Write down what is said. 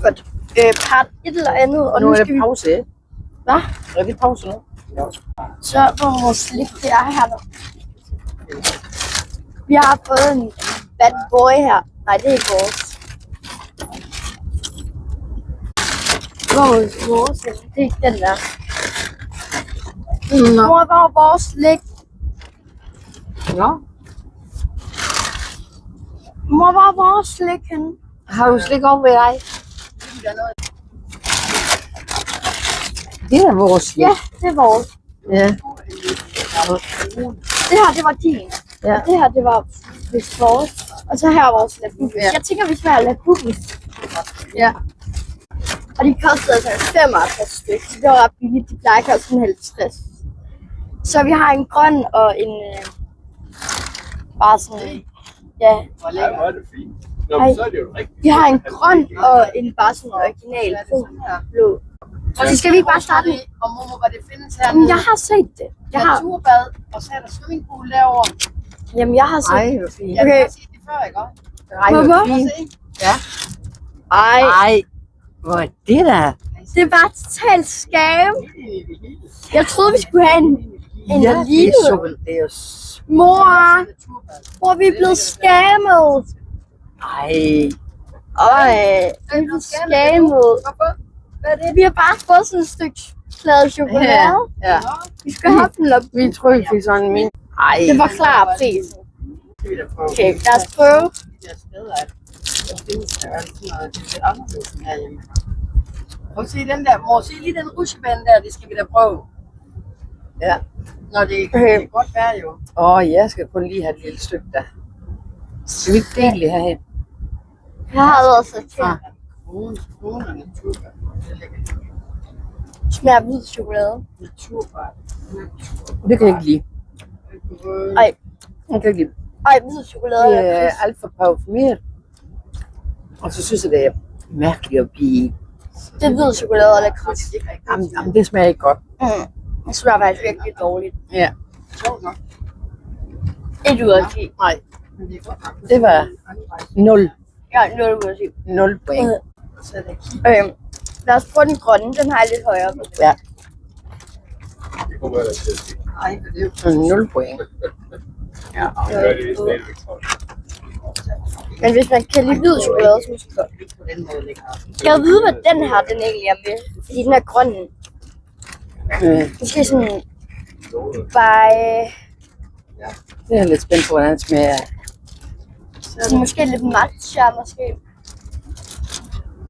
Godt. Part et eller andet, og nu nu er skal det vi... pause, ikke? Hvad? Er det pause nu? Ja. Så på vores slik, det er her nu. Vi har fået en bad boy her. Nej, det er ikke vores. Vores, det er ikke den der. Mor, hvor er vores slik? Ja. Mor, hvor er vores slik henne? Har du slik over ved dig? Det er vores slik. Ja, det er vores. Ja. Det her, det var din. Ja. Og det her, det var vist vores. Og så her er vores labubus. Ja. Jeg tænker, vi skal have labubus. Ja. Og de kostede altså 55 stykker, så det var ret billigt. De plejer ikke at sådan 50. Så vi har en grøn og en... bare sådan... Ja. Ja, hvor er det fint. Nå, men så er det jo rigtigt. Vi har en grøn og en bare sådan original blå. Og så skal vi ikke bare starte med? Og mormor, hvad det findes her? Jamen, jeg har set det. Jeg har... Naturbad, og så er der swimmingpool derovre. Jamen, jeg har set Ej, det. hvor fint. Jeg Okay. har set det før, ikke også? Ej, hvor Hvorfor? fint. Ja. Ej, Ej, hvor er det der? det var totalt scam. Jeg troede, vi skulle have en Ja, det lille. er så det er Mor, vi er blevet scammet. Ej. Ej, vi er blevet scammet. Hvad er det? Vi har bare fået sådan et stykke plade chokolade. Ja. Vi skal have den op. Vi tror, vi fik sådan min. Ej. Det var klar pris. Okay, lad os prøve. De der steder, at der findes der altid noget, det er lidt anderledes end herhjemme. Prøv at se den der, mor, se lige den rutsjebane der, det skal vi da prøve. Ja. Når det Okay. kan godt være jo. Jeg skal kun lige have et lille stykke der. Skal vi ikke dele det herhen? Jeg har også til. Brun og naturbad. Det er lækkert. Smager hvid chokolade. Naturbad. Det kan jeg ikke lide. Ej, Jeg kan ikke lide. ej, hvid chokolade Det er er pris. alt for parfumeret. Og så synes jeg, det er mærkeligt at blive... Det er hvid chokolade og lakrids. Jamen, det smager ikke godt. Det smager faktisk virkelig dårligt. Ja. Sjovt nok. 1 ud af 10. Nej, Men det er godt nok. det var 0. Ja, 0 ud af 10. 0 point. Så er det kig. Okay, lad os prøve den grønne. Den har jeg lidt højere på. Ja, Det kommer jeg da til at se. Ej, men det er jo 0 point. ja. Det gør det stadigvæk, tror jeg. Men hvis man kan lide hvid chokolade, så måske godt. På den måde lækker. Skal jeg vide, hvad den her den egentlig er med? Fordi den er grøn. Måske sådan... By... Det er jeg lidt spændt på, hvordan det smager. Så måske lidt matcha, måske.